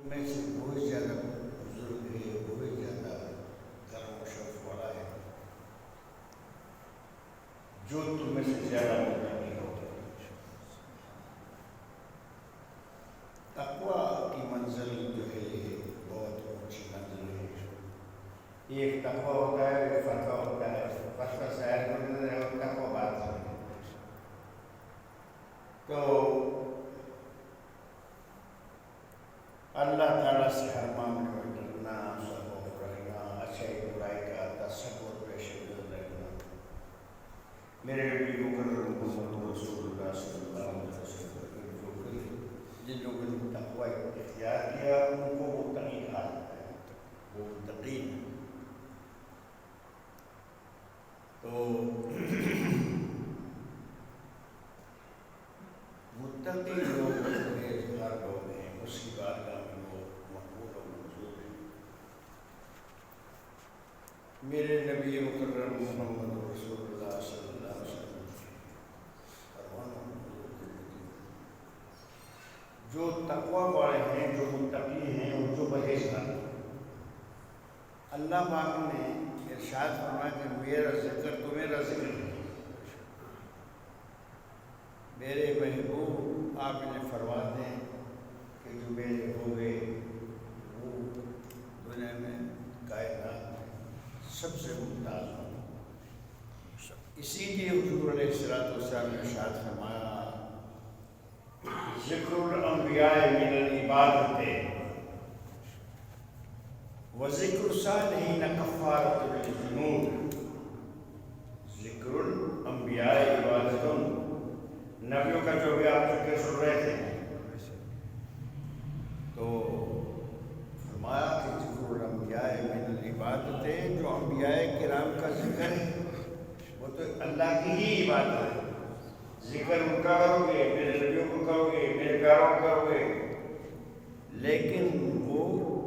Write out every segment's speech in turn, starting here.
میں سے بہت زیادہ بزرگ ہے، بہت زیادہ کرم و شرف والا ہے جو تم میں سے زیادہ متقی ہو۔ تقویٰ کی منزل جو ہے یہ بہت اونچی منزل ہے۔ ایک تقویٰ ہوتا ہے، ایک فتویٰ ہوتا ہے، فتویٰ ظاہر کرنے ہے اور تقویٰ بات ہے۔ تو اللہ تعالیٰ سے ہر معاملے میں ڈرنا، خوف رکھنا، اچھائی برائی کا تصور پیش نظر رکھنا۔ میرے نبی مکرم محمد رسول اللہ صلی اللہ علیہ وسلم جن لوگوں نے تقویٰ اختیار کیا ان کو متقی کہا جاتا ہے، وہ متقی ہیں۔ تو متقی لوگ پرہیزگار لوگ ہیں، اس کی بارگاہ میں وہ مقبول و منظور ہیں۔ میرے نبی مکرم محمد رسول اللہ صلی اللہ علیہ وسلم جو تقویٰ والے ہیں، جو متقی ہیں اور جو پرہیزگار ہیں، اللہ پاک نے ارشاد فرمایا کہ میرا ذکر تو میرا ذکر ہے۔ میرے محبوب آپ انہیں فرماتے ہیں کہ جو میرے ہو گئے وہ دنیا میں کائنات میں سب سے ممتاز ہوں۔ اسی لیے حضور علیہ السلام نے ارشاد فرمایا ذکر الانبیاء من العبادت وذکر الصالحین کفارۃ للذنوب۔ ذکر الانبیاء عبادت، نبیوں کا جو بھی آپ ذکر سن رہے تھے تو فرمایا کہ ذکر الانبیاء من العبادت، جو انبیاء کرام کا ذکر ہے وہ تو اللہ کی ہی عبادت ہے۔ ذکر ان کا کرو گے، میرے نبیوں کو کرو گے، میرے پیاروں کو کرو گے، لیکن وہ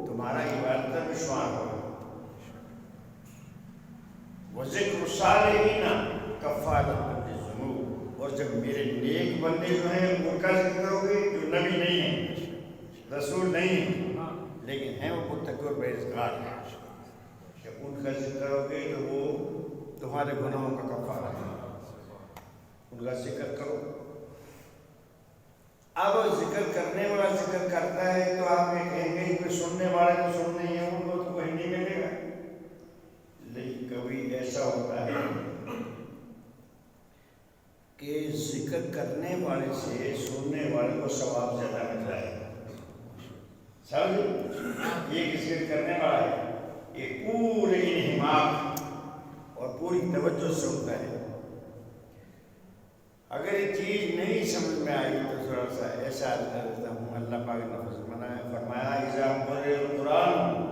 تمہارا عبادت میں شمار ہوگا۔ وذکر الصالحین کفارۃ للذنوب، اور جب میرے نیک بندے جو ہیں ان کا ذکر کرو گے، جو نبی نہیں ہیں، رسول نہیں ہیں، لیکن ہیں وہ متقی اور پرہیزگار ہیں، جب ان کا ذکر کرو گے تو وہ تمہارے گناہوں کا کفارہ ہے، ان کا ذکر کرو۔ اب ذکر کرنے والا ذکر کرتا ہے تو آپ یہ کہیں گے کہ سننے والے تو سننے ہیں، ان کو تو کوئی نہیں ملے گا۔ لیکن کبھی ایسا ہوتا ہے کہ ذکر کرنے والے سے سننے والے کو ثواب زیادہ ملتا ہے۔ سمجھ، یہ ذکر کرنے والا ہے یہ پورے انہماک اور پوری توجہ سے ہوتا ہے۔ اگر یہ چیز نہیں سمجھ میں آئی تو تھوڑا سا ایسا کرتا ہوں، اللہ پاک نے فرمایا اذا قرئ القرآن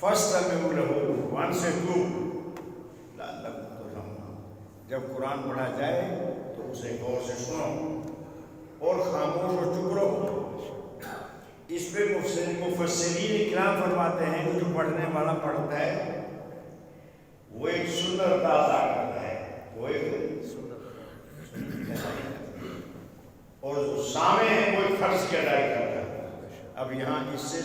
فاستمعوا له وانصتوا لعلکم ترحمون۔ جب قرآن پڑھا جائے تو اسے غور سے سنو اور خاموش اور چپ رہو۔ اس پہ مفسرین کرام فرماتے ہیں کہ جو پڑھنے والا پڑھتا ہے وہ ایک سنت ادا کرتا ہے، وہ ایک اور جو سامع ہے وہ ایک فرض کی ادائی کرتا ہے۔ اب یہاں اس سے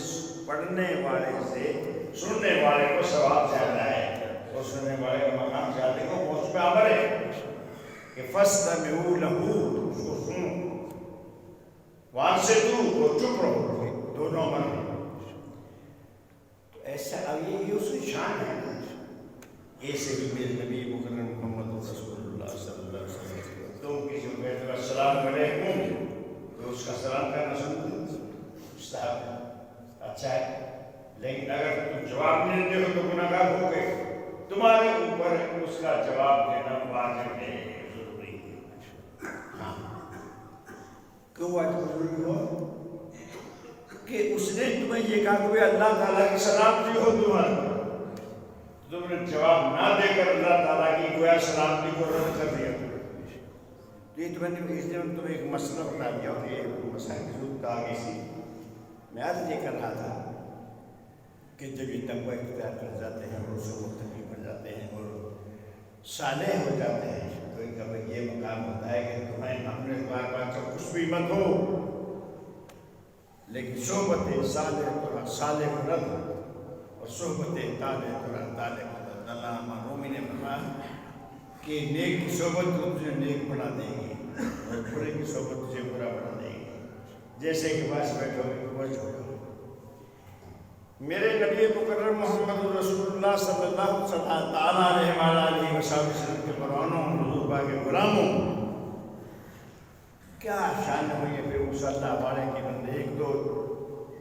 پڑھنے والے سے سننے والے کو ثواب زیادہ ہے اور سننے والے کا مقام زیادہ ہے، وہ اس پہ امر ہے کہ فاستمعوا له، اس کو سنو، وانصتوا، اور چپ رہو، دونوں امر ہیں۔ تو ایسا اب یہ اس کی شان ہے۔ ایسے ہی میرے نبی مکرم محمد رسول اللہ صلی اللہ علیہ وسلم تم کسی کو کہتے ہو السلام علیکم تو اس کا سلام کرنا مستحب ہے، اچھا ہے، لیکن اگر تم جواب نہیں دیتے ہو تو گناہگار ہو گئے، تمہارے اوپر اس کا جواب دینا واجب ہے، ضروری ہے۔ ہاں، کیوں واجب ضروری ہو؟ کہ اس نے تمہیں یہ کہا کہ اللہ تعالیٰ کی سلامتی ہو تمہارا، تم نے جواب نہ دے کر اللہ تعالیٰ کی گویا سلامتی کو رد کر دیا۔ یہ تو میں نے اس دن تمہیں ایک مسئلہ بتا دیا، اور یہ مسائل کی ضرورت آگے سی میں عرض یہ کر رہا تھا کہ جب یہ تقویٰ اختیار کر جاتے ہیں اور اس کو متقی بن جاتے ہیں اور صالح ہو جاتے ہیں تو ان کا یہ مقام ہوتا ہے کہ تمہیں اپنے تمہارے پاس کچھ بھی مت ہو لیکن صحبت صالح رد اور صحبت طالب اللہ معرومی نے فرمایا کہ نیک کی صحبت تجھے نیک بنا دے گی اور برے کی صحبت تجھے برا بنا دے گی. جیسے کہ پاس بیٹھو خوش ہو جاؤ. میرے نبی مکرم محمد رسول اللہ صلی اللہ تعالیٰ علیہ وسلم کے پروانوں حضور پاک کے غلاموں کیا شان ہوئی ہے. پھر اس اللہ والے کے بندے ایک تو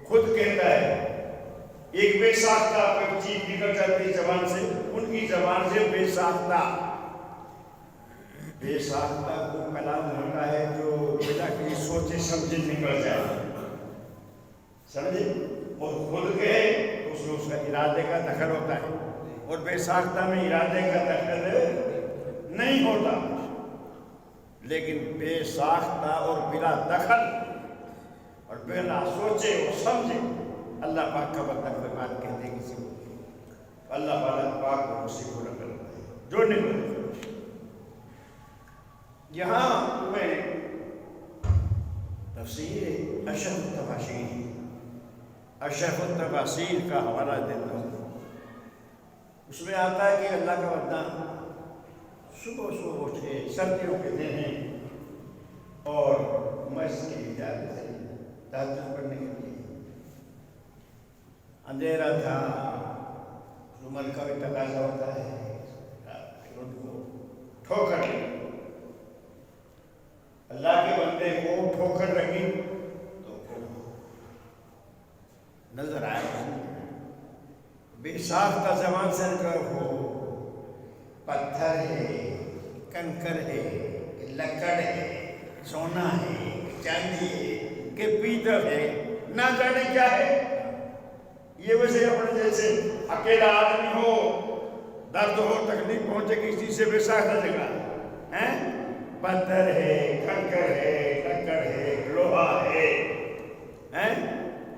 خود کہتا ہے ایک بے ساختہ کوئی چیز نکل جاتی زبان سے, ان کی زبان سے بے ساختہ کو کلام ہوتا ہے جو بلا کی سوچے سمجھے نکل جائے, سمجھے, اور خود کہے اس میں اس کا ارادے کا دخل ہوتا ہے, اور بے ساختہ میں ارادے کا دخل نہیں ہوتا. لیکن بے ساختہ اور بلا دخل اور بلا سوچے اور سمجھے اللہ پاک کا بندہ کوئی بات کہتے کسی کو, اللہ پاک کو اسی کو نقل جو نکل. یہاں میں تفسیر اشرف التفاسیر کا حوالہ دیتا ہوں. اس میں آتا ہے کہ اللہ کا بندہ صبح اٹھے, سردیوں کے دن ہیں, اور مسجد کی اجازت ہے تہجد پڑھنے کے لیے. اندھیرا تھا, عمر کا بھی تقاضا ہوتا ہے, ان کو ٹھوکر اللہ کے بندے کو ٹھوکر لگی تو نظر آیا بے ساختہ زبان سے ہو پتھر ہے, کنکر ہے, لکڑ ہے, سونا ہے, چاندی ہے, کہ پیتل ہے, نہ جانے کیا ہے. یہ ویسے اپنے جیسے اکیلا آدمی ہو, درد ہو, تکلیف پہنچے کسی سے بے ساختہ جگہ ہے, پتھر ہے, کنکر ہے, لکڑ ہے, لوہا ہے,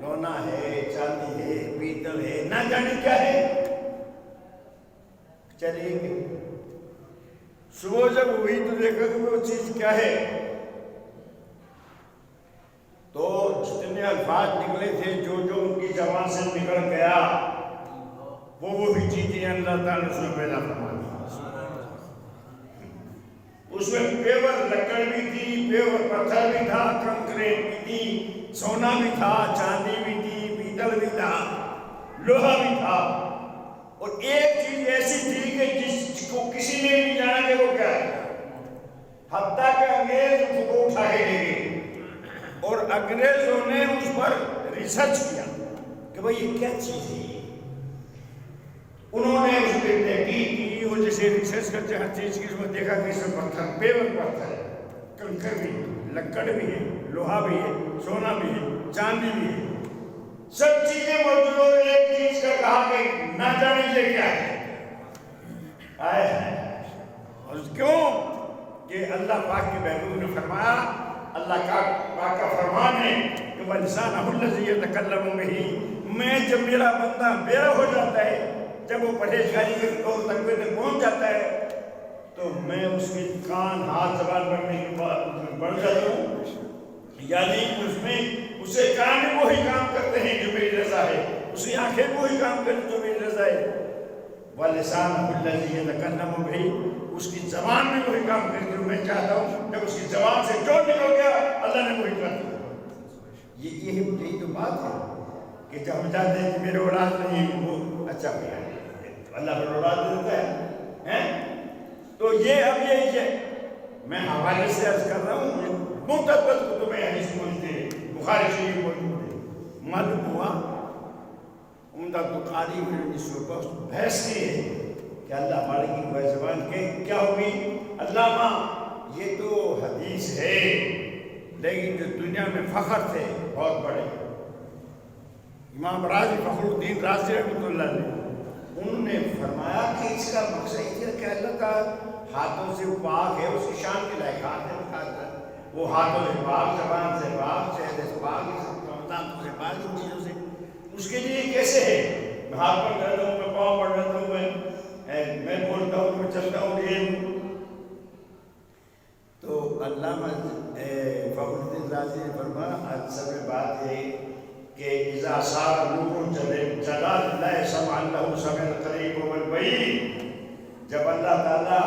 سونا ہے, چاندی ہے, پیتل ہے, نہ جانے کیا ہے. چلیے صبح جب ہوئی تو دیکھا کہ وہ چیز کیا ہے, تو جتنے الفاظ نکلے تھے جو ان کی زبان سے نکل گیا وہی چیزیں اللہ تعالیٰ نے اس میں پیدا فرما دی. اس میں پیور لکڑ بھی تھی, پیور پتھر بھی تھا, کنکریٹ بھی تھی, سونا بھی تھا, چاندی بھی تھی, پیتل بھی تھا, لوہا بھی تھا, اور ایک چیز ایسی تھی کہ جس کو کسی نے نہیں جانا کہ وہ کیا ہے. حتیٰ کہ انگریز اس کو اٹھا کے لے گئے اور انگریزوں نے اس پر ریسرچ کیا کہ بھائی یہ کیا چیز ہے. انہوں نے اس پہ تحقیق کی, اور جیسے ریسرچ کرتے ہر چیز کی اس میں دیکھا کہ اس میں پتھر, پیور پتھر ہے, کنکر بھی ہے, لکڑ بھی ہے, لوہا بھی ہے, سونا بھی ہے, چاندی بھی ہے, سب چیزیں موجود. اور ایک چیز کا کہا کہ نہ جانے یہ کیا ہے. اور کیوں کہ اللہ پاک کے محبوب نے فرمایا, اللہ پاک کا فرمان ہے کہ وَلِسَانَهُ الَّذِي يَتَكَلَّمُ بِهِ, میں جب میرا بندہ بیرا ہو جاتا ہے, جب وہ پرہیزگاری کے طور تقوی تک پہنچ جاتا ہے, تو میں اس کے کان, ہاتھ, زبان بڑھنے کے بعد بڑھ جاتا ہوں. یعنی اس میں اسے کان وہی کام کرتے ہیں جو میری رضا ہے, اس کی آنکھیں وہی کام کرتے جو میری رضا ہے. وَلِسَانَهُ الَّذِي يَتَكَلَّمُ بِهِ, اس کی زبان میں وہی کام کرتے جو میں چاہتا ہوں. جب اس کی زبان سے جو نکل گیا اللہ نے وہی کر دیا. یہی تو بات ہے کہ جب ہم چاہتے ہیں کہ میرے اولاد نہیں, وہ اچھا بھیا اللہ پر اولاد دیتا ہے. تو یہ اب یہ میں حوالے سے عرض کر رہا ہوں, متعدد کتب حدیث موجود ہے, بخاری شریف موجود ہے. معلوم ہوا عمدہ القاری میں اس کو بحث کی ہے کہ اللہ والے کی زبان کے کیا ہوگی. علامہ یہ تو حدیث ہے, لیکن جو دنیا میں فخر تھے بہت بڑے, امام راضی فخر الدین رازی رحمۃ اللہ علیہ, انہوں نے فرمایا کہ اس کا مقصد یہ کہ اللہ کا ہاتھوں سے پاک ہے, اس کی شان کے لائق ہاتھ ہے, وہ ہاتھوں سے پاک, زبان سے پاک, چہرے سے پاک, دانتوں سے پاک, ان چیزوں سے. اس کے لیے کیسے ہے, میں ہاتھ پر کرتا ہوں, میں پاؤں پر رہتا ہوں, میں بولتا ہوں, میں چلتا ہوں, یہ تو علامہ فخر الدین رازی نے فرمایا اصل میں بات یہ صار نور جلال اللہ سمع له سمع القریب والبعید. جب اللہ تعالیٰ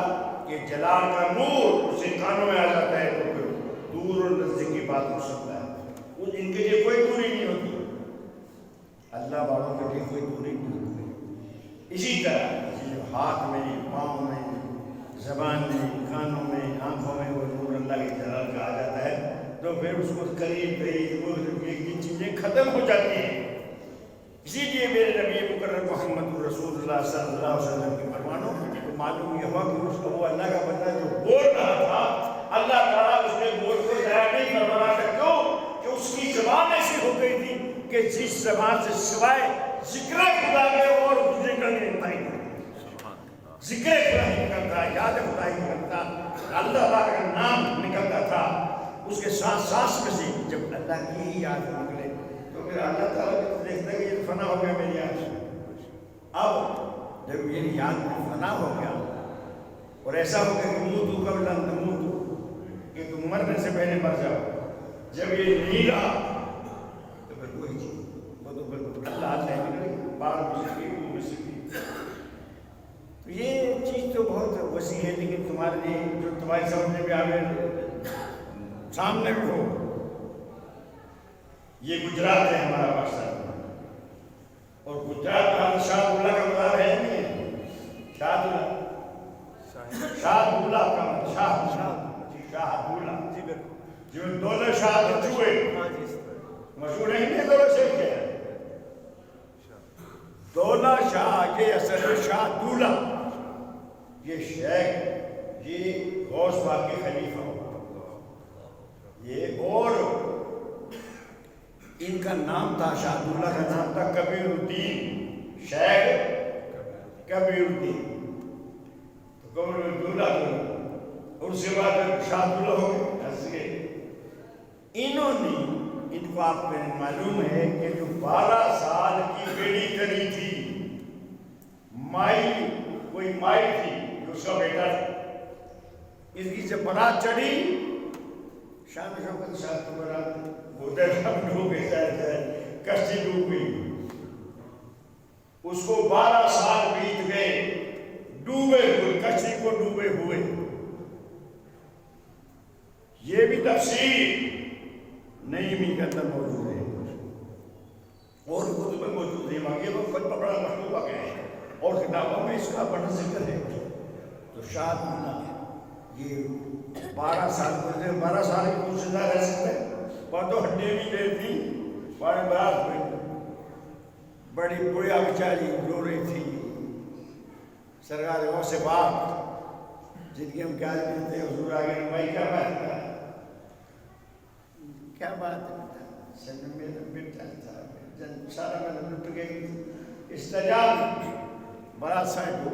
کے جلال کا نور اسے کانوں میں آ جاتا ہے تو پھر دور اور نزدیک کی بات ہو سکتا ہے. ان کے لیے کوئی دوری نہیں ہوتی. اللہ والوں کے لیے کوئی دوری نہیں ہوتی. اسی طرح ہاتھ میں، پاؤں میں، زبان میں، کانوں میں، آنکھوں میں وہ نور اللہ کے جلال کا آ جاتا ہے تو پھر اس کو قریب یہ چیزیں ختم ہو جاتی ہیں. اسی لیے میرے نبی مکرم محمد رسول اللہ صلی اللہ علیہ وسلم کے فرمانوں کو معلوم یہ ہوا کہ اس کو وہ اللہ کا بندہ جو بول رہا تھا اللہ تعالیٰ اس کے بول کو ضائع نہیں فرمانا تھا. کیوں کہ اس کی زبان ایسی ہو گئی تھی کہ جس زبان سے سوائے ذکر خدا کے اور دوسرے کا نہیں ہوتا ہی ذکر خدا ہی کرتا، یاد خدا ہی کرتا، اللہ تعالیٰ کا نام نکلتا تھا اس کے سانس سانس میں سے. جب اللہ کی ہی یاد نکلے تو پھر اللہ تعالیٰ دیکھتا کہ یہ فنا ہو گیا میری یاد. اب جب میری یاد میں فنا ہو گیا اور ایسا ہو گیا کہ منہ تو قبل ان تموت کہ تم مرنے سے پہلے مر جاؤ، جب یہ نہیں رہا تو پھر کوئی چیز وہ تو پھر اللہ آتا ہے بار میں سے بھی. تو یہ چیز تو بہت وسیع ہے لیکن تمہارے لیے جو تمہاری سمجھنے میں آگے سامنے بھی ہو. یہ گجرات ہے ہمارا پاکستان اور گجرات کا شاہ اللہ کا مطلب ہے نہیں ہے شاہ اللہ شاہ اللہ کا شاہ اللہ جو دولت شاہ چوئے مشہور ہے نہیں دولت شاہ کیا ہے دولت شاہ یہ اصل شاہ دولہ یہ شیخ یہ غوث پاک کے خلیفہ یہ اور ان کا نام تھا شاہ دولہ کا نام تھا کبیر الدین شیخ کبیر الدین. تو کبیر الدولہ اور اس کے بعد شاہ دولہ ہو گئے. انہوں نے ان کو آپ کو معلوم ہے کہ جو 12 سال کی بیڑی کری تھی مائی کوئی مائی تھی جو اس کا بیٹا تھا اس کی سے برات چڑھی شام شوکت صاحب کی برات ہوتے سب ڈوب گئے شاید کشتی ڈوب گئی اس کو 12 سال بیت گئے ڈوبے ہوئے کشتی کو ڈوبے ہوئے. یہ بھی تفسیر نعیمی کے اندر موجود ہے اور کتب میں موجود ہے. واقعی وہ خود بڑا مخلوق آ گئے ہیں اور کتابوں میں اس کا بڑا ذکر ہے. تو شاہ دولہ یہ 12 سال گزرے 12 سال کی کچھ زندہ رہ سکتے بہت تو ہڈیاں بھی دیر تھی بڑے برات میں بڑی بڑھیا بیچاری رو رہی تھی. سرکار غوث پاک جن کی ہم کیا کہتے ہیں حضور آگے نمائی کیا بات ہے کیا بات ہے سن میں بیٹا تھا سارا میں لٹ گئی استجاب بڑا صاحب ہو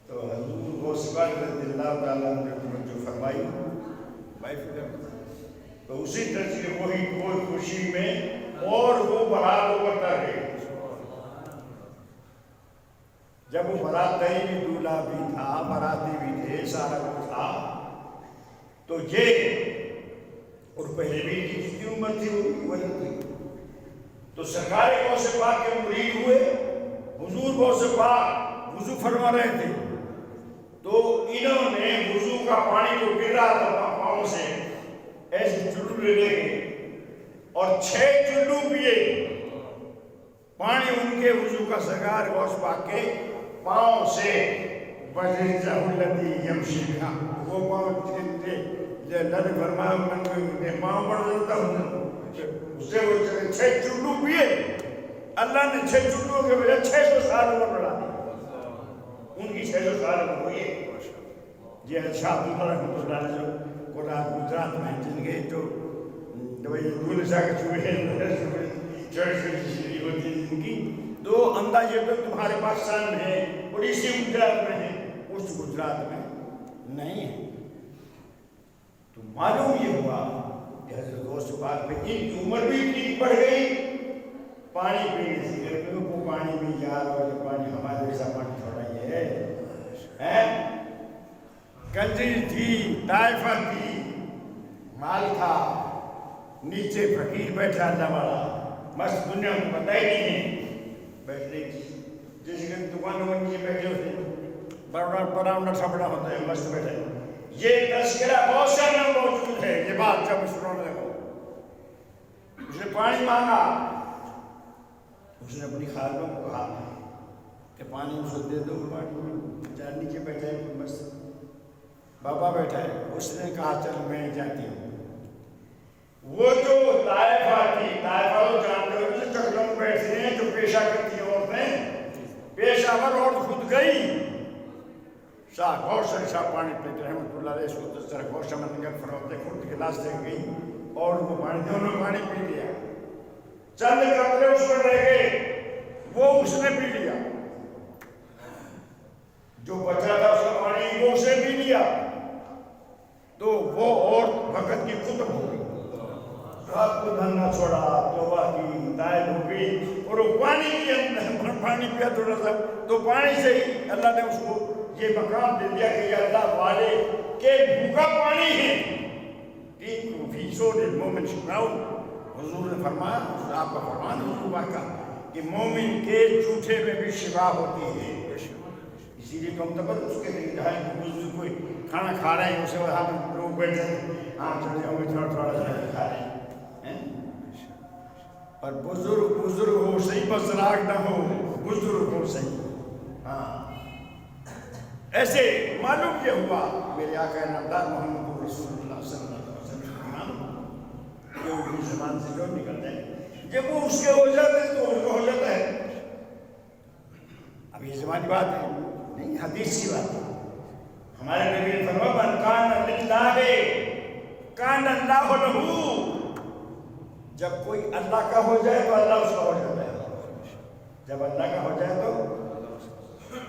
تو حضور غوث پاک رضی اللہ تعالیٰ نے جو فرمائی بھائی فکر تو اسی طرح سے وہی کوئی خوشی میں اور وہ برات کو کرتا رہے. جب وہ برات نہیں بھی دولہا بھی تھا براتی بھی تھے سارا کچھ تھا تو یہ اور پہلے بھی جتنی عمر تھی وہی تھی. تو سرکار غوث پاک کے مرید ہوئے حضور غوث پاک وضو فرما رہے تھے تو انہوں نے وضو کا پانی کو گر رہا تھا پاؤں سے ایسے چلو لے گئے اور 6 چلو پیے پانی ان کے وضو کا سرکار غوث پاک کے پاؤں سے بجرجہ الذی یمشی بہا وہ پاؤں لڑ فرمایا میں پاؤں بڑھ دیتا ہوں اس سے وہ 6 چلو پیے اللہ نے 6 چلو کے بجائے 600 سال عمر بڑھا دی ان کی 600 سال عمر ہوئی. یہ شاہ عبداللہ رحمۃ اللہ علیہ جو قرآن گجرات میں جن کے جو دول شاہ کے چوہے چھوٹی ہوتی ہے جن کی تو انداز یہ تو تمہارے پاکستان میں ہے اور اسی گجرات میں ہے اس گجرات میں نہیں ہے. تو معلوم یہ ہوا کہ حضرت غوث پاک میں ان کی عمر بھی اتنی بڑھ گئی پانی پینے سے کر وہ پانی بھی یاد اور یہ پانی ہمارے جیسا پانی تھوڑا یہ ہے کنجری تھی طائفہ تھی مال تھا نیچے فقیر بیٹھا اللہ والا مست دنیا کو پتہ ہی نہیں ہے بیٹھنے کی. جیسے کہ دکانوں میں نیچے بیٹھے ہوتے ہیں, براؤنڈر سا بڑا ہوتا ہے, مست بیٹھے. یہ تذکرہ بہت سا میں موجود ہے. یہ بات جب سننے لگا, اس نے پانی مانگا, اس نے اپنی خالوں کو کہا کہ پانی اس کو دے دو. جان نیچے بیٹھا ہے, مست بابا بیٹھا ہے. اس نے کہا چل میں جاتی ہوں. وہ جو طائفہ تھی, طائفہ تو جانتے ہو جو چکروں میں بیٹھتے ہیں, جو پیشہ کرتی ہیں عورتیں, پیشہ ور عورت خود گئی. شاہ غور سے شاہ پانی پیتے رحمت اللہ علیہ کو دس طرح غور شمن نگل فروتے خود گلاس دے گئی اور وہ پانی دونوں پانی پی لیا. چند قطرے اس پر رہ گئے, وہ اس نے پی لیا. جو بچا تھا اس کا پانی وہ اسے پی لیا. تو وہ عورت وقت کی خود ہو گئی. رات کو دھننا چھوڑا, توبہ کی, دائل ہو گئی, اور وہ پانی کی پانی پیا تھوڑا سا, تو پانی سے ہی اللہ نے اس کو یہ مقام دے دیا کہ یہ اللہ والے کے بھوکا پانی ہے. 3% مومن شکراؤ. حضور نے فرمایا, آپ کا فرمان حضور پاک کا, کہ مومن کے جھوٹے میں بھی شفا ہوتی ہے. اسی لیے تو ہم تب اس کے لیے جہاں کوئی کھانا کھا رہے ہیں, اسے ہم لوگ بیٹھے ہیں, ہاں چلے جاؤ گے تھوڑا سا کھا رہے ہیں. پر بزرگ ہو صحیح, بزراگ نہ ہو, بزرگ ہو صحیح. ہاں ایسے معلوم یہ ہوا میرے آقا نامدار محمد رسول اللہ صلی اللہ علیہ وسلم جو اردو زبان سے جو نکلتے ہیں, جب وہ اس کے ہو جاتے ہیں تو ان کو ہو جاتا ہے. اب یہ زبانی بات ہے نہیں, حدیث کی بات ہے. ہمارے نبی نے فرمایا من کان للہ کان اللہ لہ. جب کوئی اللہ کا ہو جائے تو اللہ اس کا ہو جاتا ہے. جب اللہ کا ہو جائے تو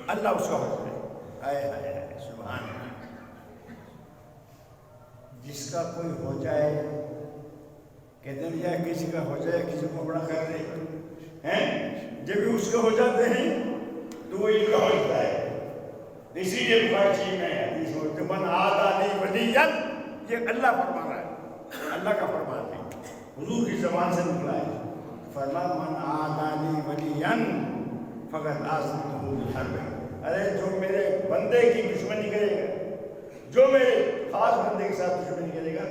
اللہ اس کا ہو جاتا ہے. آئے سبحان اللہ. جس کا کوئی ہو جائے, کہتے ہیں یا کسی کا ہو جائے کسی کو بڑا کر دے ہیں, جب بھی اس کے ہو جاتے ہیں تو وہ ان کا ہو جاتا ہے. اسی لیے بخاری میں حدیث ہو کہ من عادی لی ولیا, یہ اللہ فرما رہا ہے, اللہ کا فرمان ہے, حضور کی زبان سے نکلا ہے. فرمان من عادی لی ولیا فقد آذنتہ بالحرب. ارے جو میرے بندے کی دشمنی کرے گا, جو میرے خاص بندے کے ساتھ دشمنی کرے گا,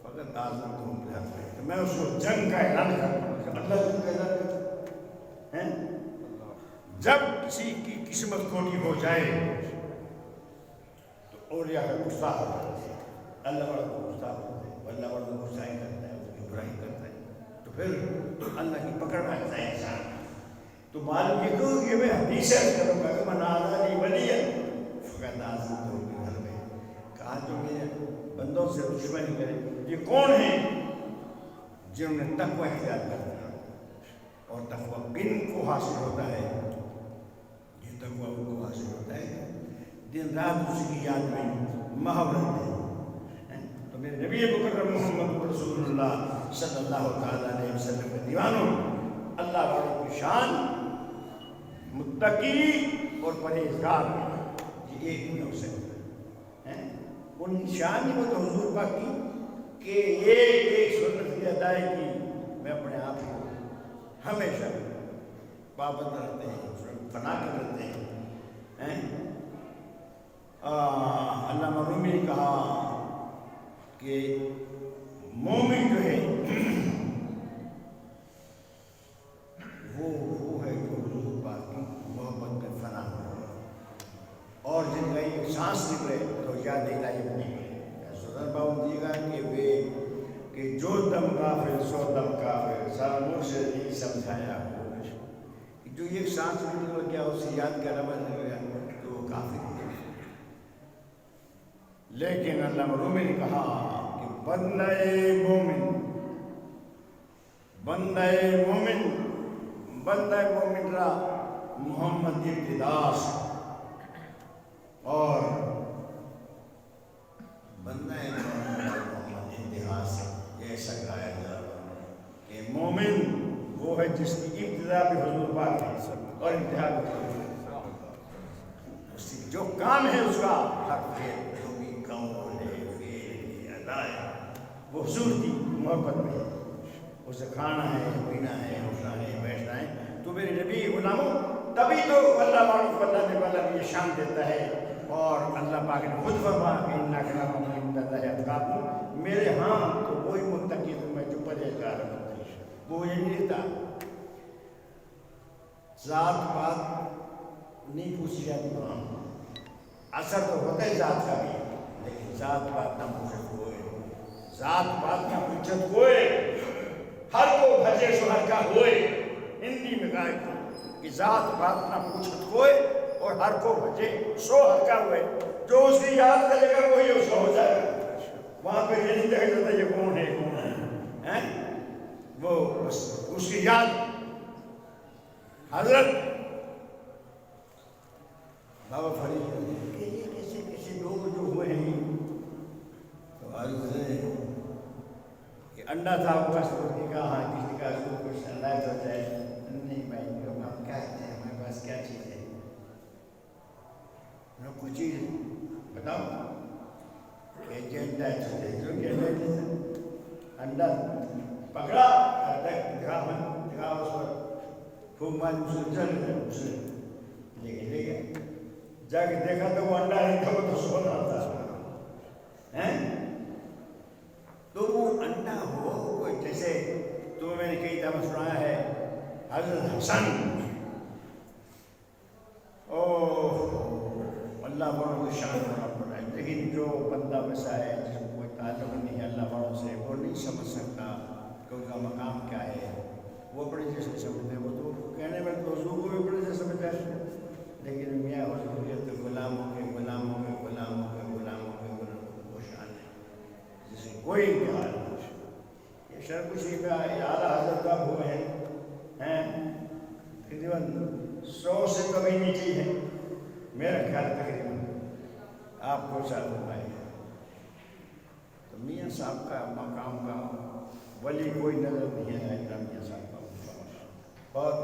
فقط آزمتہ بالحرب, تو میں اس کو جنگ کا اعلان کروں. اللہ جنگ کا اعلان کرتا ہے. جب کسی کی قسمت کھوٹی ہو جائے تو اولیاء کا غصہ ہوتا ہے, اللہ بڑا کو غصہ ہوتا ہے, اللہ بڑا کو غصہ ہی کرتا ہے, اس کی برائی کرتا ہے, تو پھر اللہ کی پکڑ میں آتا ہے انسان. تو معلوم یہ کہوں کہ میں حدیث عرض کروں گا کہ من عادی لی ولیا فقد آذنتہ بالحرب. کہا جو میرے بندوں سے دشمنی کرے. یہ کون ہیں؟ جنہوں نے تقوی اختیار کر دیا, اور تقوی کن کو حاصل ہوتا ہے؟ یہ تقوی ان کو حاصل ہوتا ہے دن رات اسی کی یاد میں محو رہتے ہیں. تو میرے نبی مکرم محمد رسول اللہ صلی اللہ تعالیٰ علیہ وسلم کے دیوانوں, اللہ والوں کی شان متقی اور پرہیزگار, یہ ایک نہیں ہو سکتا. ان کی شان ہی وہ تو حضور پاک کی کہ ایک سنت کی ادائیگی میں اپنے آپ کو ہمیشہ پابند رہتے ہیں, فنا کر رہتے ہیں. علامہ رومی نے کہا کہ مومن جو ہے وہ ہے جو حضور پاک کی محبت میں فنا ہو, اور جن کا یہ سانس نکلے تو یاد الہی بنی گئے. سلطان باؤ دیے گا کہ جو دم کافر سو دم کافر, سب منہ سے نہیں سمجھایا ہو. جو یہ سانس نکل گیا اسے یاد کرنا بند ہو گیا تو وہ کافر ہو. لیکن علامہ رومی نے کہا کہ بندہ مومن را محمد ابتداس, اور بندہ محمد ابتداس. ایسا کہا جا کہ مومن وہ ہے جس کی ابتدا بھی حضور پاک ہے اور انتہا بھی جو کام ہے اس کا حق ہے, جو بھی کام ہے, ادا ہے, وہ حضور کی محبت میں ہے, اسے کھانا ہے، پینا ہے، اٹھنا ہے، بیٹھنا ہے. تو میرے نبی غلاموں، تبھی تو اللہ والوں کو اللہ تعالیٰ بھی یہ شان دیتا ہے. اور اللہ پاک نے خود فرمایا کہ ان اکرمکم عند اللہ اتقاکم، میرے ہاں تو وہی متقی تمہیں جو پرہیزگار ہوتا ہے. وہ یہ نہیں تھا ذات بات نہیں پوچھی جاتی وہاں. اثر تو ہوتا ہے ذات کا بھی، لیکن ذات بات نہ پوچھت ہوئے، ذات بات نہ پوچھت ہوئے، ہر کو بھجے سو ہر کا ہوئے. ہندی میں کہا کہ ذات بات نہ پوچھت ہوئے اور ہر کو بھجے سو ہر کا ہوئے. جو اس کی یاد کرے گا وہی اس کا ہو جائے گا. وہاں پہ یہ نہیں دیکھا جاتا یہ کون ہے کون ہے، وہ اس کی یاد. حضرت بابا فرید کہ یہ کسی لوگ جو ہوئے ہیں تو عرض ہے کہ انڈا تھا وہ بس نے کہا ہاں کسی کا کچھ لائٹ ہو جائے. نہیں بھائی ہم کیا کہتے ہیں، ہمارے پاس کیا چیز ہے، کوئی چیز بتاؤ کہ انڈا پکڑا دکھا اس پر خوب مان اسے لے گئے. جا کے دیکھا تو وہ انڈا نہیں تھا، وہ تو سونا تھا. تو وہ انڈا ہو جیسے تو میں نے کئی دفعہ سنایا ہے حضرت حسن اللہ والوں کی شان ہونا پڑا ہے. لیکن جو بندہ ویسا ہے جس کو کوئی تعلق نہیں ہے اللہ والوں سے، وہ نہیں سمجھ سکتا کہ ان کا مقام کیا ہے. وہ بڑے جیسے سمجھتے ہیں، وہ تو کہنے میں تو حضور کو بھی بڑے جیسے سمجھتا ہے. لیکن میاں حضور یہ تو غلاموں کے غلاموں کے غلاموں کے غلاموں کے غلاموں کو شان ہے جسے کوئی انتہا نہیں. یہ شرک کشی کا اعلیٰ حضرت کب ہوئے ہیں تقریباً 100 سے کبھی نیچے ہے میرا خیال. تقریباً آپ کو ساتھ بتائیں تو میاں صاحب کا مقام کا ولی کوئی نظر نہیں ہے اتنا میاں صاحب کا بہت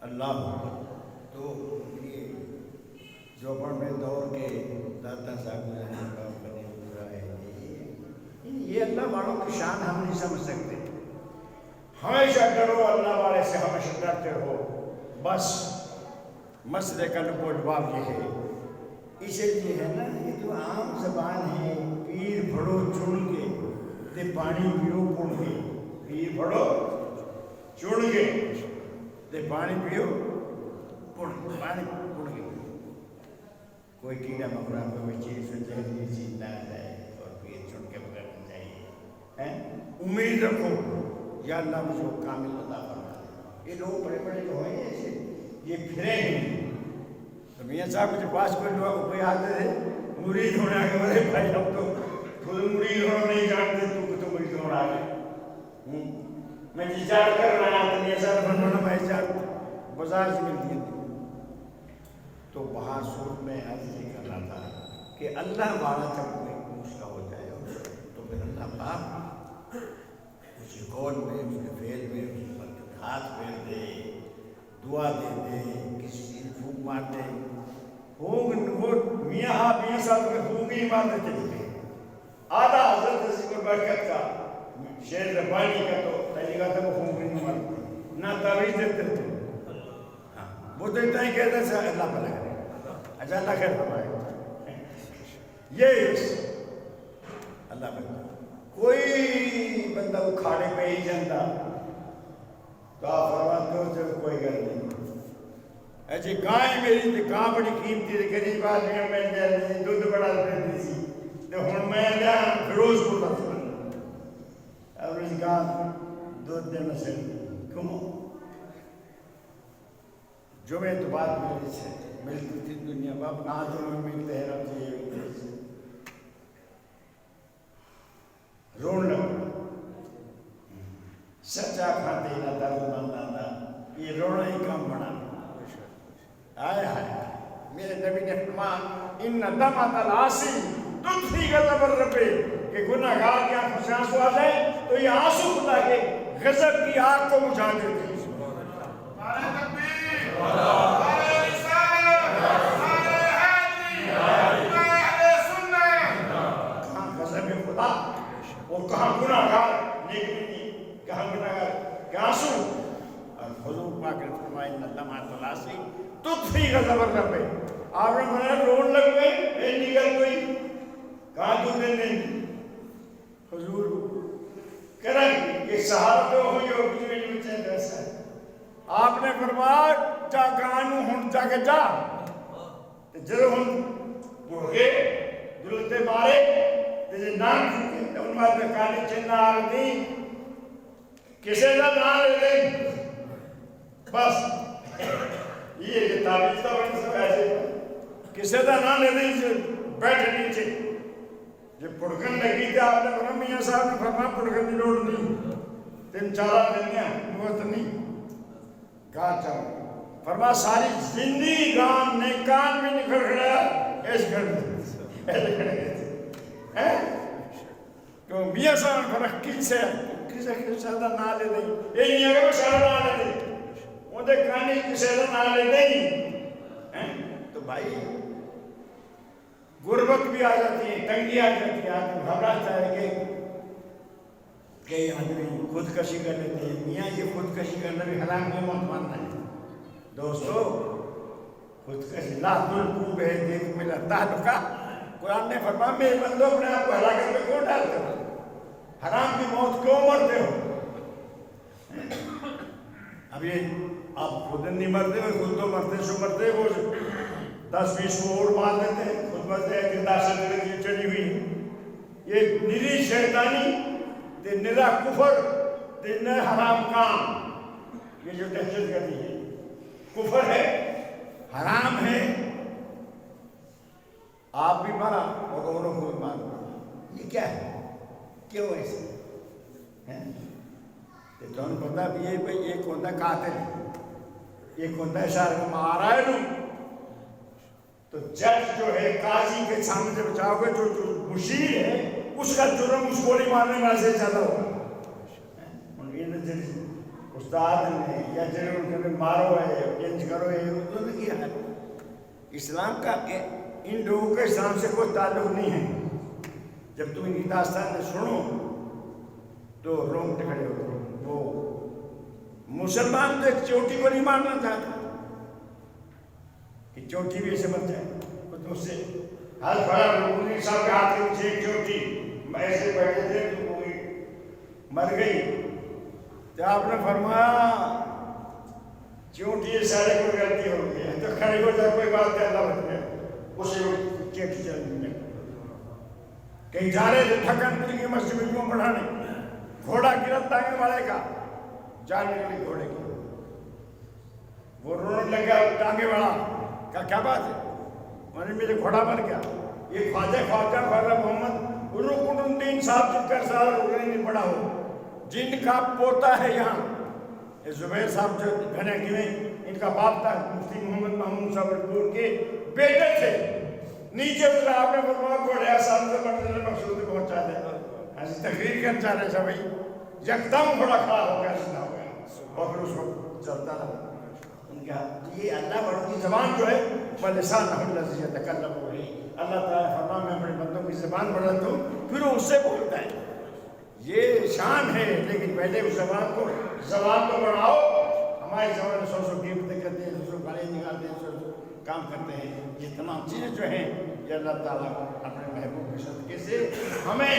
اللہ. تو یہ جو میں دور کے داتا صاحب بنے پورا ہے یہ اللہ والوں کی شان ہم نہیں سمجھ سکتے. ہمیشہ ڈرو اللہ والے سے، ہمیشہ ڈرتے رہو. بس مسئلے کا نقل جواب یہ ہے. اسی لیے ہے نا یہ تو عام زبان ہے، پیر بھڑو چن کے تے پانی پیو پڑ کے. پیر بھڑو چن کے تے پانی پیو پانی پڑ کے. کوئی کیڑا مکوڑا کوئی چیز زہریلی چیز نہ جائے اور پیر چن کے پکڑنا چاہیے. امید رکھو یا اللہ مجھے کامل عطا فرمائے. یہ لوگ بڑے بڑے جو ہیں ایسے یہ پھرے ہیں. تو میاں صاحب کے پاس کوئی لوگ کوئی آتے تھے مرید ہونے آگے بولے بھائی ہم تو خود مرید ہونا نہیں جانتے، تو مرید ہونا آگے. میں جار کر رہا تھا میاں صاحب بنوانا بھائی صاحب بازار سے ملتی تھی. تو باہر سور میں عرض یہ کر رہا تھا کہ اللہ والا جب کوئی اس کا ہو جائے تو پھر اللہ پاک اس کے قول میں اس کے فعل میں اس پر ہاتھ پھیر دے، دعا دے دے، کسی چیز پھونک مار دے. وہ میاں صاحب کے پھونک ہی مارتے چلے گئے. آدھا حضرت اسی کو برکت کا شیر ربانی کا تو طریقہ تھا وہ پھونک نہیں مارتے نہ تعویذ دیتے تھے. وہ تو اتنا ہی کہتے ہیں اللہ بھلا کرے. اچھا اللہ خیر فرمائے. یہ اللہ بھلا کوئی بندہ اکھاڑے پہ ہی جاتا تو آپ فرماتے ہو چلو کوئی گل نہیں. ایسی گائے میری تو گاں بڑی قیمتی تھی، غریب آدمی میں جائے دودھ بڑا دیتی سی تو ہوں میں لیا فیروز پور کا اب اس گاں دودھ دینا سے کیوں جو میں تو بات میری سے ملتی تھی دنیا باپ کہاں تو میں ملتے ہیں رب سے روڑ لگا سچا کھاتے نہ درد مندانا یہ روڑا ہی کام بنا. آئے آئے میرے نبی نے فرمایا ان دمعۃ العاصی تطفی غضب الرب کہ گناہ گار کی آنکھوں سے آنسو آ جائے تو یہ آنسو خدا کے غضب کی آگ کو بجھا دیتے ہیں. کہاں غضب خدا اور کہاں گناہ گار نیکی کہاں گناہگار کہ آنسو. اور حضور پاک نے فرمایا ان لمحات الاسی تطفی غضب الرب. آپ نے فرمایا رونے لگ گئے اے نگل گئی کہاں تو نہیں. حضور کرن یہ سہارا تو ہوئی ہو بجوی بچے ایسا ہے. آپ نے فرمایا جا گانو ہن جا کے جا جدو ہن بڑھے دلتے مارے تجھے نام چکے ان میں کانی چنہ آگنی کسے دا نام لے دیں بس یہ تعبیر تھا بڑی سب ایسے کسے دا نام لے دیں بیٹھے نیچے جب پڑھکن لگی تھی آپ نے فرمایا میاں صاحب نے فرمایا پڑھکن کی لوڑ نہیں تین چارہ دنیا موت نہیں کہاں چاہوں. فرمایا ساری زندگی گان نیکان بھی نکل گیا ایسے کھڑے گئے تو میاں صاحب نے فرق کس کسے دا نام لے دیں یہ نہیں ہے کہ سارا نام لے دیں وہ دے کانی کسے دا نام لے دیں. تو بھائی غربت بھی آ جاتی ہے تنگی آ جاتی ہے آدمی گھبراتا ہے کہ آدمی خودکشی کر لیتے ہیں. میاں یہ خودکشی کرنا بھی حرام میں موت ماننا ہے دوستو. خودکشی لا تلقوا بأیدیکم الی التہلکہ قرآن نے فرمایا میرے بندو اپنے آپ کو ہلاکت میں کیوں ڈالتے ہو حرام کی موت کیوں مرتے ہو. اب یہ آپ خود نہیں مرتے ہو خود تو مرتے سو مرتے وہ 10-20 کو اور مار دیتے ہیں خود مرتے ہیں کہ 10 سے دل چڑی ہوئی یہ نری شیطانی تے نرا کفر تے نر حرام کام. یہ جو دہشت گردی ہے کفر ہے حرام ہے. آپ بھی مارا اور اوروں کو بھی مارا یہ کیا ہے کیوں ایسے تو ہم پتا بھی ہے بھئی ایک ہوتا قاتل ایک ہوتا ہے شہر میں مارا ہے نو. تو جج جو ہے قاضی کے سامنے سے بچاؤ گے جو مشیر ہے اس کا جرم اس گولی مارنے میں سے زیادہ ہوگا. استاد نے یا جنہوں نے مارو ہے جنج کرو ہے انہوں نے کیا ہے. اسلام کا ان لوگوں کے اسلام سے کوئی تعلق نہیں ہے. جب تم ان داستان میں سنو تو رونگٹے کھڑے ہوتے ہیں. وہ مسلمان تو ایک چوٹی کو نہیں مارنا چاہتا کہ چوٹی بھی ایسے بن جائے. تو اس سے ہر بڑا لوگوں صاحب کے ہاتھ کے پیچھے ایک چوٹی ایسے بیٹھے تھے تو وہ مر گئی. تو آپ نے فرمایا چونٹی یہ سارے کو غلطی ہو گئی ہے تو کھڑی ہو جائے کوئی بات ہے اللہ بچ گیا اسے چیٹی چل گئی. کہیں جا رہے تھے تھکن مل گئی مسجد میں کیوں پڑھانے گھوڑا گرت تاکنے والے کا جان نکلی گھوڑے کی. وہ رونے لگا ٹانگے والا کہا کیا بات ہے میرے گھوڑا مر گیا. یہ خواجہ محمد رکن الدین صاحب جن کا سال رکنے نہیں پڑا ہو جن کا پوتا ہے یہاں زبیر صاحب جو گھنے گنے ان کا باپ تھا مفتی محمد محمود صاحب رکور کے بیٹے تھے. نیچے اترا آپ نے فرمایا گھوڑے آسان سے منزل مقصود پہنچا دے. ایسی تقریر کرنا چاہ رہے تھے بھائی یکدم گھوڑا کھڑا ہو گیا سنا ہو گیا اور پھر اس کو چلتا رہا. ان کا یہ اللہ بڑوں کی زبان جو ہے وہ لسان الذی یتکلم به. اللہ تعالیٰ فرمایا میں اپنے بندوں کی زبان بڑھاتا ہوں پھر وہ اس سے بولتا ہے. یہ شان ہے لیکن پہلے اس زبان کو بڑھاؤ. ہماری زبان سو قیمتیں کرتے ہیں سو گالی نکالتے ہیں سو کام کرتے ہیں. یہ تمام چیزیں جو ہیں یہ اللہ تعالیٰ اپنے محبوب کے صدقے سے ہمیں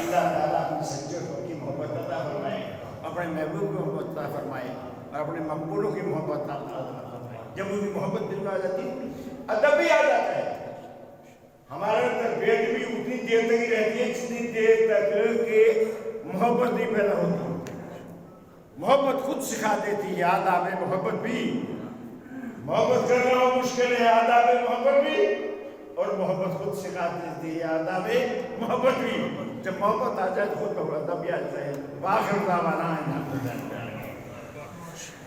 اللہ تعالیٰ اپنے سچے کی محبت عطا فرمائے اپنے محبوب کی محبت عطا فرمائے اور اپنے مقبولوں کی محبت عطا فرمائے. جب ان کی محبت دل میں آ جاتی ادب بھی آ جاتا ہے. ہمارے تربیت بھی اتنی دیر تک ہی رہتی ہے جتنی دیر تک کہ محبت نہیں پیدا ہوتی. محبت خود سکھا دیتی ہے. آداب محبت بھی محبت کرنا مشکل ہے. آداب محبت بھی اور محبت خود سکھا دیتی ہے. آداب محبت بھی جب محبت آ جائے تو خود ادب بھی آ جائے. باخر دعوانا